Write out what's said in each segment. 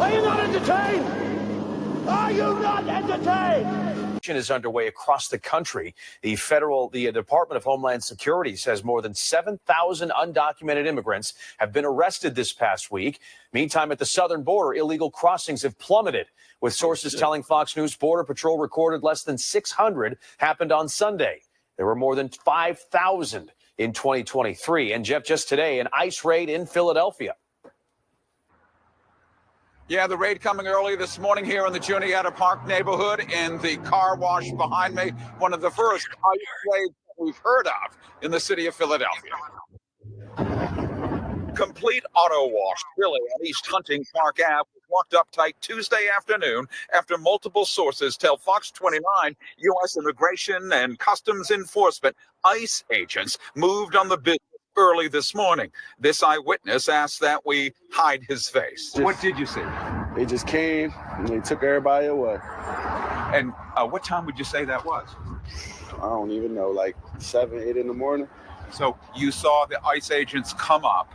Are you not entertained? Are you not entertained? Is underway across the country. The Department of Homeland Security says more than 7,000 undocumented immigrants have been arrested this past week. Meantime, at the southern border, illegal crossings have plummeted, with sources telling Fox News Border Patrol recorded less than 600 happened on Sunday. There were more than 5,000 in 2023. And Jeff, just today, an ICE raid in Philadelphia. Yeah, the raid coming early this morning here in the Juniata Park neighborhood in the car wash behind me. One of the first ICE raids we've heard of in the city of Philadelphia. Complete auto wash, really, on East Hunting Park Ave was locked up tight Tuesday afternoon after multiple sources tell Fox 29 U.S. Immigration and Customs Enforcement ICE agents moved on the business early this morning. This eyewitness asked that we hide his face. What did you see? They just came and they took everybody away. And what time would you say that was? I don't even know, like 7, 8 in the morning. So you saw the ICE agents come up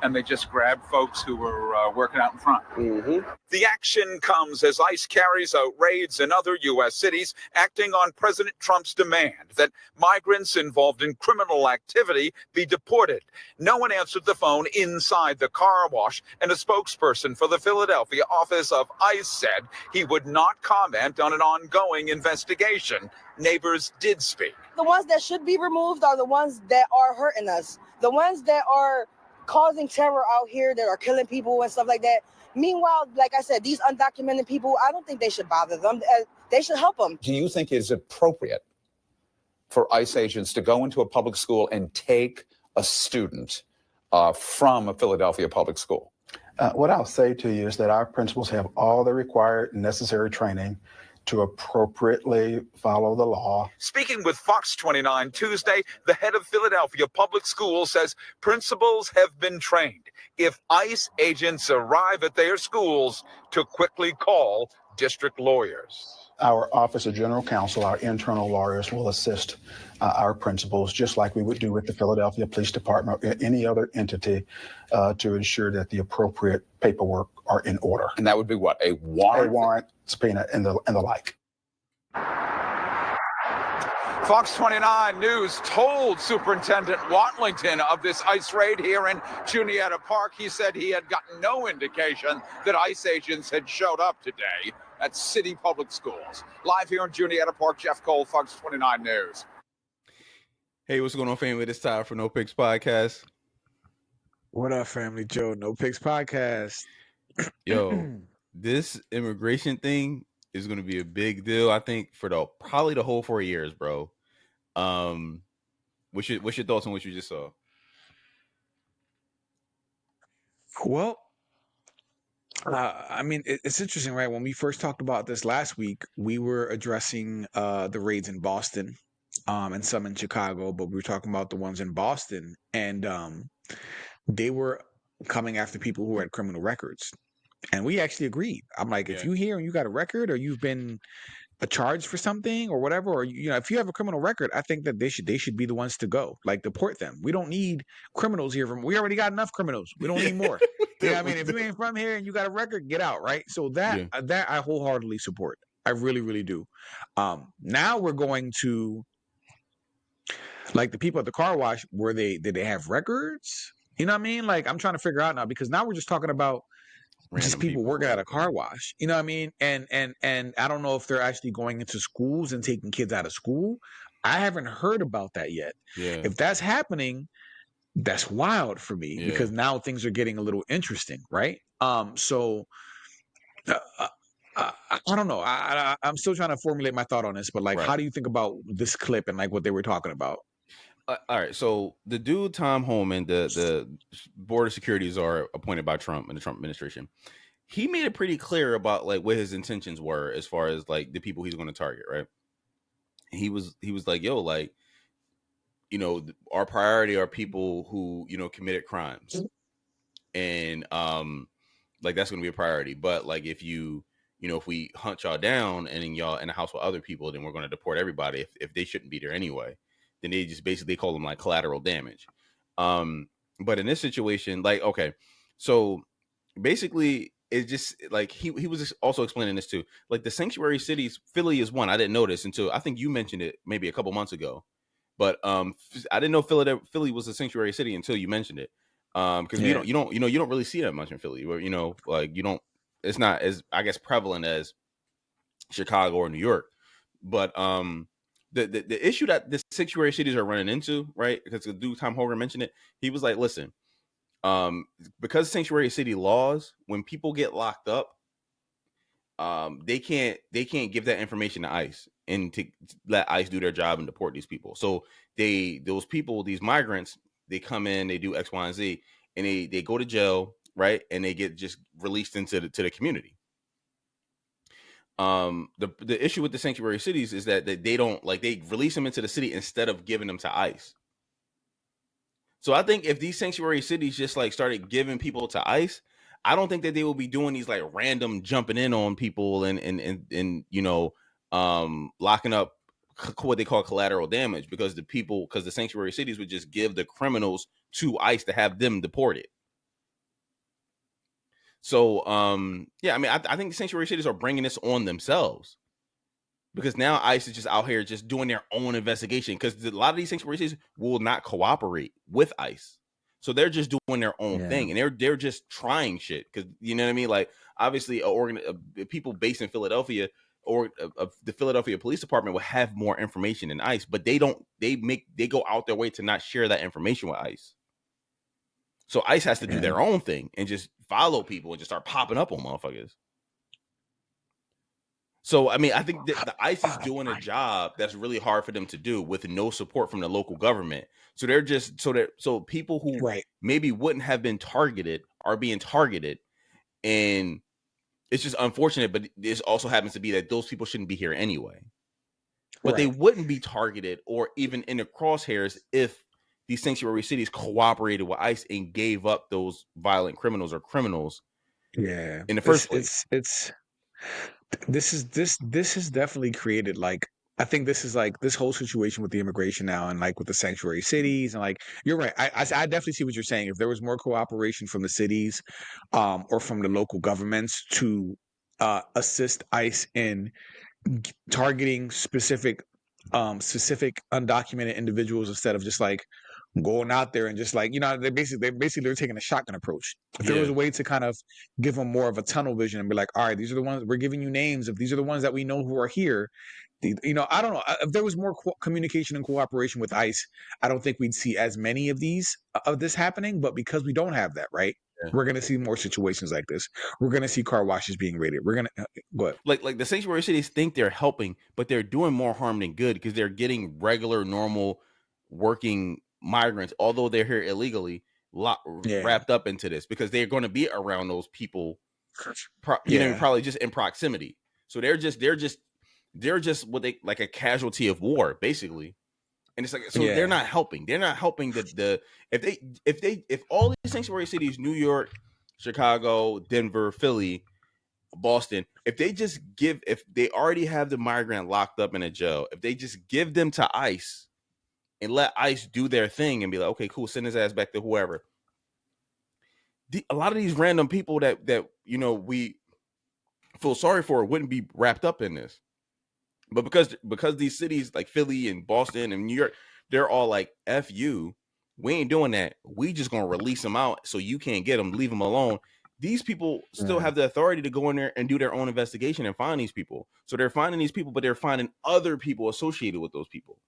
and they just grabbed folks who were working out in front. Mm-hmm. The action comes as ICE carries out raids in other U.S. cities, acting on President Trump's demand that migrants involved in criminal activity be deported. No one answered the phone inside the car wash, and a spokesperson for the Philadelphia office of ICE said he would not comment on an ongoing investigation. Neighbors did speak. The ones that should be removed are the ones that are hurting us. The ones that are causing terror out here, that are killing people and stuff like that. Meanwhile, like I said, these undocumented people, I don't think they should bother them. They should help them. Do you think it is appropriate for ICE agents to go into a public school and take a student from a Philadelphia public school? What I'll say to you is that our principals have all the required necessary training to appropriately follow the law. Speaking with Fox 29 Tuesday, the head of Philadelphia Public Schools says principals have been trained if ICE agents arrive at their schools to quickly call district lawyers. Our Office of General Counsel, our internal lawyers, will assist our principals, just like we would do with the Philadelphia Police Department or any other entity, to ensure that the appropriate paperwork are in order. And that would be what? A warrant? A warrant, subpoena, and the like. Fox 29 News told Superintendent Watlington of this ICE raid here in Juniata Park. He said he had gotten no indication that ICE agents had showed up today at city public schools. Live here in Juniata Park, Jeff Cole, Fox 29 News. Hey, what's going on, family? It's time for No Picks Podcast. What up, family? Joe, No Picks Podcast. Yo, this immigration thing is going to be a big deal, I think, for probably the whole 4 years, bro. What's your thoughts on what you just saw? Well, I mean, it's interesting, right? When we first talked about this last week, we were addressing the raids in Boston and some in Chicago, but we were talking about the ones in Boston, and they were coming after people who had criminal records. And we actually agreed. I'm like, if you here and you got a record, or you've been charged for something or whatever, or if you have a criminal record, I think that they should be the ones to go. Like, deport them. We don't need criminals here. We already got enough criminals. We don't need more. I mean, if you ain't from here and you got a record, get out, right? So that I wholeheartedly support. I really, really do. Now we're going to, like, the people at the car wash. Did they have records? You know what I mean? Like, I'm trying to figure out now, because now we're just talking about just people working at a car wash. You know what I mean? And I don't know if they're actually going into schools and taking kids out of school. I haven't heard about that yet. Yeah. If that's happening, that's wild for me, because now things are getting a little interesting, right? So I don't know. I'm still trying to formulate my thought on this, but how do you think about this clip and like what they were talking about? All right, so the dude Tom Homan, the border security czar appointed by Trump and the Trump administration, he made it pretty clear about like what his intentions were as far as like the people he's going to target, right? He was like, yo, like, our priority are people who committed crimes, and like that's going to be a priority. But like if if we hunt y'all down and then y'all in a house with other people, then we're going to deport everybody if they shouldn't be there anyway. Then they just basically call them like collateral damage. But in this situation, like, okay, so basically it just like he was also explaining this too. Like the sanctuary cities, Philly is one. I didn't notice until I think you mentioned it maybe a couple months ago. But I didn't know Philly was a sanctuary city until you mentioned it. Because you don't really see that much in Philly. Where like you don't. It's not as, I guess, prevalent as Chicago or New York. But the issue that the sanctuary cities are running into, right? Because the dude Tom Hogan mentioned it. He was like, listen, because sanctuary city laws, when people get locked up, they can't give that information to ICE and to let ICE do their job and deport these people. So these migrants, they come in, they do X, Y, and Z, and they go to jail, right? And they get just released into the community. The issue with the sanctuary cities is that they don't, like, they release them into the city instead of giving them to ICE. So I think if these sanctuary cities just like started giving people to ICE, I don't think that they will be doing these like random jumping in on people and locking up what they call collateral damage, because the sanctuary cities would just give the criminals to ICE to have them deported. So yeah, I mean, I think the sanctuary cities are bringing this on themselves, because now ICE is just out here just doing their own investigation, because a lot of these sanctuary cities will not cooperate with ICE. So they're just doing their own thing, and they're just trying shit, because you know what I mean. Like obviously, people based in Philadelphia or the Philadelphia Police Department will have more information than ICE, but they don't. They go out their way to not share that information with ICE. So ICE has to do their own thing and just follow people and just start popping up on motherfuckers. So I mean, I think that the ICE is doing a job that's really hard for them to do with no support from the local government. So they're just so people who maybe wouldn't have been targeted are being targeted, and it's just unfortunate. But this also happens to be that those people shouldn't be here anyway. But they wouldn't be targeted or even in the crosshairs if these sanctuary cities cooperated with ICE and gave up those violent criminals or criminals. Yeah, in the first place. This has definitely created, like, I think this is like this whole situation with the immigration now, and like with the sanctuary cities, and like you're right. I definitely see what you're saying. If there was more cooperation from the cities, or from the local governments to assist ICE in targeting specific undocumented individuals, instead of just like going out there and just like, they're taking a shotgun approach. If there was a way to kind of give them more of a tunnel vision and be like, all right, these are the ones we're giving you names of, these are the ones that we know who are here. I don't know if there was more communication and cooperation with ICE, I don't think we'd see as many of this happening. But because we don't have that, right, we're going to see more situations like this. We're going to see car washes being raided. We're going to what like the sanctuary cities think they're helping, but they're doing more harm than good, because they're getting regular, normal working migrants, although they're here illegally, wrapped up into this, because they're going to be around those people, probably just in proximity. So they're just what they like, a casualty of war, basically. And it's like, so they're not helping. They're not helping if all these sanctuary cities, New York, Chicago, Denver, Philly, Boston, if they already have the migrant locked up in a jail, if they just give them to ICE and let ICE do their thing and be like, okay, cool, send his ass back to whoever. A lot of these random people that we feel sorry for wouldn't be wrapped up in this. But because these cities like Philly and Boston and New York, they're all like, F you, we ain't doing that. We just gonna release them out so you can't get them, leave them alone. These people still have the authority to go in there and do their own investigation and find these people. So they're finding these people, but they're finding other people associated with those people.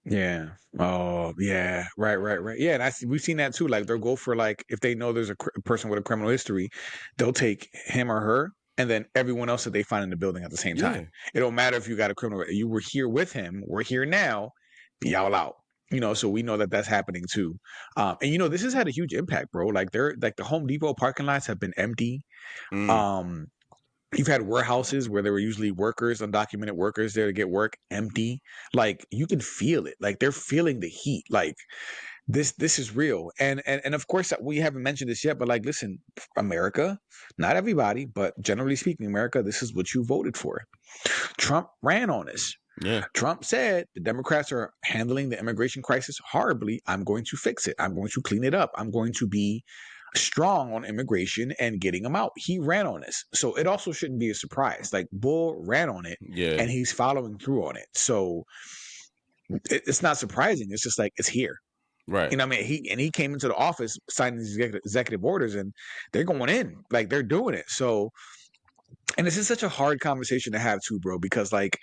Yeah. Oh, yeah. Right. Yeah, and we've seen that too. Like they'll go for, like, if they know there's a person with a criminal history, they'll take him or her, and then everyone else that they find in the building at the same time. It don't matter if you got a criminal. You were here with him. We're here now. Y'all out. So we know that that's happening too. And this has had a huge impact, bro. Like the Home Depot parking lots have been empty. You've had warehouses where there were usually workers, undocumented workers there to get work, empty. Like you can feel it. Like they're feeling the heat. Like this is real. And of course we haven't mentioned this yet, but like, listen, America, not everybody, but generally speaking, America, this is what you voted for. Trump ran on this. Yeah. Trump said the Democrats are handling the immigration crisis horribly. I'm going to fix it. I'm going to clean it up. I'm going to be strong on immigration and getting them out. He ran on this. So it also shouldn't be a surprise. Like Bull ran on it and he's following through on it. So it's not surprising. It's just like, it's here. Right. You know what I mean? He came into the office signing these executive orders and they're going in. Like they're doing it. So, and this is such a hard conversation to have too, bro, because like,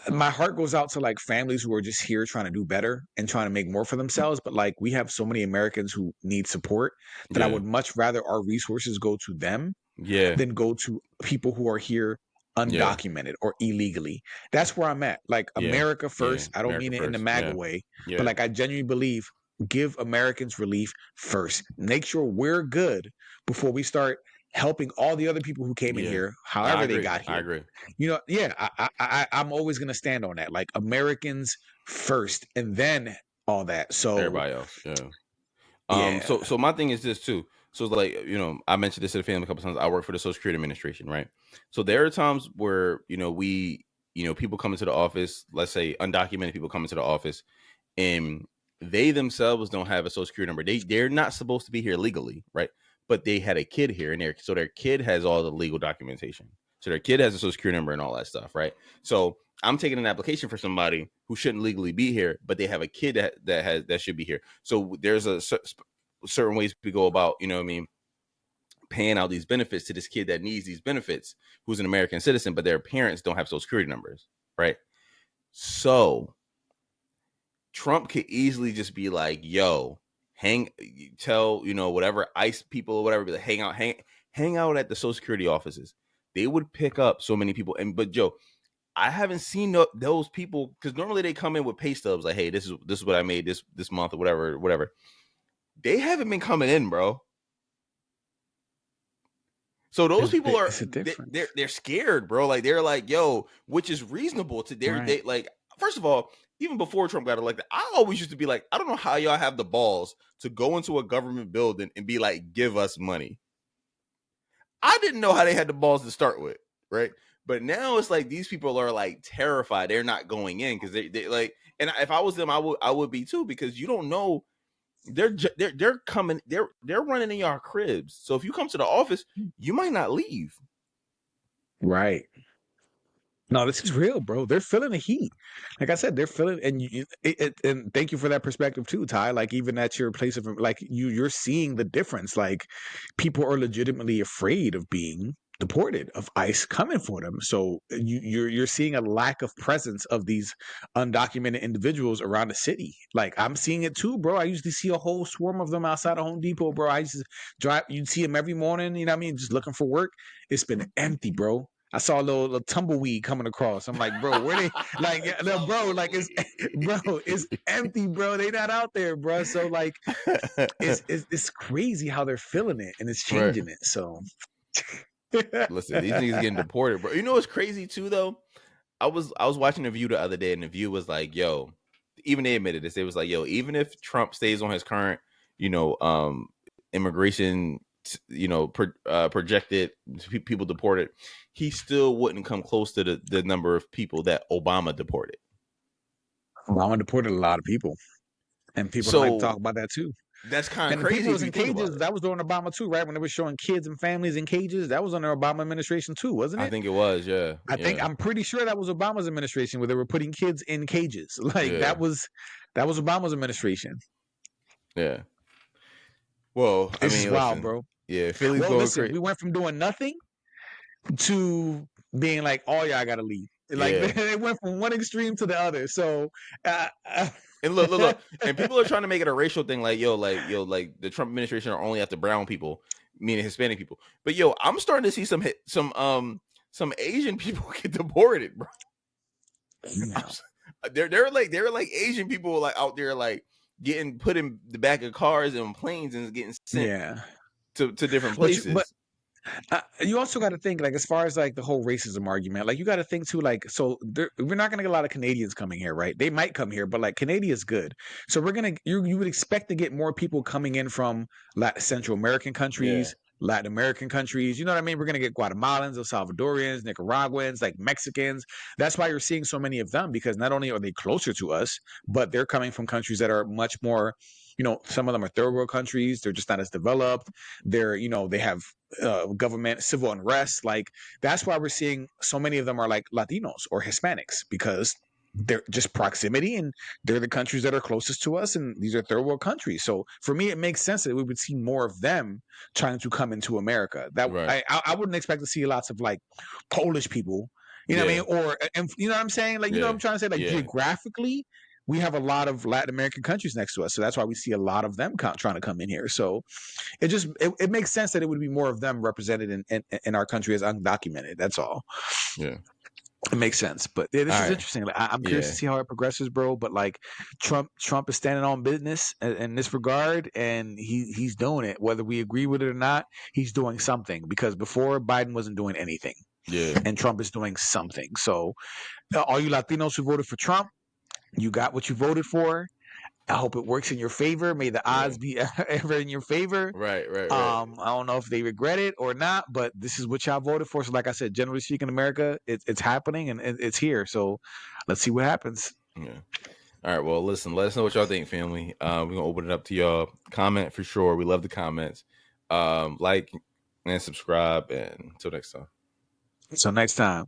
my heart goes out to like families who are just here trying to do better and trying to make more for themselves. But like we have so many Americans who need support that I would much rather our resources go to them than go to people who are here undocumented or illegally. That's where I'm at. Like America first. I don't mean it in the MAGA way, but like I genuinely believe give Americans relief first. Make sure we're good before we start helping all the other people who came in here, however they got here. I agree. You know, I'm always gonna stand on that. Like Americans first, and then all that. So everybody else, So my thing is this too. So it's like, you know, I mentioned this to the family a couple times. I work for the Social Security Administration, right? So there are times where, you know, people come into the office, let's say undocumented people come into the office, and they themselves don't have a Social Security number. They're not supposed to be here legally, right? But they had a kid here, and so their kid has all the legal documentation. So their kid has a Social Security number and all that stuff, right? So I'm taking an application for somebody who shouldn't legally be here, but they have a kid that should be here. So there's a certain ways we go about, you know what I mean, paying out these benefits to this kid that needs these benefits, who's an American citizen, but their parents don't have Social Security numbers, right? So Trump could easily just be like, yo, tell, you know, whatever ICE people or whatever, be like, hang out at the Social Security offices. They would pick up so many people. But Joe, I haven't seen those people, because normally they come in with pay stubs like, hey, this is what I made this month or whatever. They haven't been coming in, bro. So those people are they're scared, bro. Like they're like, yo, which is reasonable to they like. First of all, even before Trump got elected, I always used to be like, I don't know how y'all have the balls to go into a government building and be like, give us money. I didn't know how they had the balls to start with, right? But now it's like these people are like terrified. They're not going in because they like. And if I was them, I would be too, because you don't know. They're coming. They're running in your cribs. So if you come to the office, you might not leave. Right. No, this is real, bro. They're feeling the heat. Like I said, they're feeling, and thank you for that perspective too, Ty. Like even at your place of, like you're seeing the difference. Like people are legitimately afraid of being deported, of ICE coming for them. So you're seeing a lack of presence of these undocumented individuals around the city. Like I'm seeing it too, bro. I used to see a whole swarm of them outside of Home Depot, bro. I used to drive. You'd see them every morning. You know what I mean? Just looking for work. It's been empty, bro. I saw a little tumbleweed coming across. I'm like, bro, where they like, no, bro, like it's empty, bro. They not out there, bro. So like, it's crazy how they're feeling it and it's changing it. So listen, these niggas getting deported, bro. You know what's crazy too, though? I was watching The View the other day, and The View was like, yo, even they admitted this. They was like, yo, even if Trump stays on his current, you know, immigration, you know, projected people deported, he still wouldn't come close to the number of people that Obama deported. Obama deported a lot of people, and people don't like to talk about that too. That's kind of crazy. People was in cages. That was during Obama too, right? When they were showing kids and families in cages, that was under Obama administration too, wasn't it? I think it was, yeah. I'm pretty sure that was Obama's administration where they were putting kids in cages. Like that was Obama's administration. Yeah. Well, I mean, it's wild, bro. Yeah, Philly's going crazy. We went from doing nothing to being like, "Oh yeah, I gotta leave." Like they went from one extreme to the other. So, and look, and people are trying to make it a racial thing. Like, like the Trump administration are only after brown people, meaning Hispanic people. But I'm starting to see some Asian people get deported, bro. Yeah. They're like Asian people like out there like getting put in the back of cars and planes and getting sent to different places. But you also got to think, like, as far as like the whole racism argument, like you got to think too, like, so we're not going to get a lot of Canadians coming here, right? They might come here, but like Canada is good. So you would expect to get more people coming in from Central American countries, Latin American countries. You know what I mean? We're going to get Guatemalans, El Salvadorians, Nicaraguans, like Mexicans. That's why you're seeing so many of them, because not only are they closer to us, but they're coming from countries that are much more some of them are third world countries. They're just not as developed. They're, they have government, civil unrest. Like, that's why we're seeing so many of them are like Latinos or Hispanics, because they're just proximity, and they're the countries that are closest to us, and these are third world countries. So for me, it makes sense that we would see more of them trying to come into America. That Right. I wouldn't expect to see lots of like Polish people, what I mean, or, and you know what I'm saying, like, you know what I'm trying to say, like, geographically we have a lot of Latin American countries next to us, so that's why we see a lot of them trying to come in here. So it makes sense that it would be more of them represented in our country as undocumented. That's all. Yeah. It makes sense. But yeah, this All is right. interesting. Like, I'm curious to see how it progresses, bro. But like, Trump is standing on business in this regard, and he's doing it. Whether we agree with it or not, he's doing something, because before, Biden wasn't doing anything. Yeah. And Trump is doing something. So all you Latinos who voted for Trump, you got what you voted for. I hope it works in your favor. May the odds be ever in your favor. Right. I don't know if they regret it or not, but this is what y'all voted for. So like I said, generally speaking, America, it's happening, and it's here. So let's see what happens. Yeah. All right. Well, listen, let us know what y'all think, family. We're going to open it up to y'all. Comment for sure. We love the comments. Like and subscribe. And until next time. Until next time.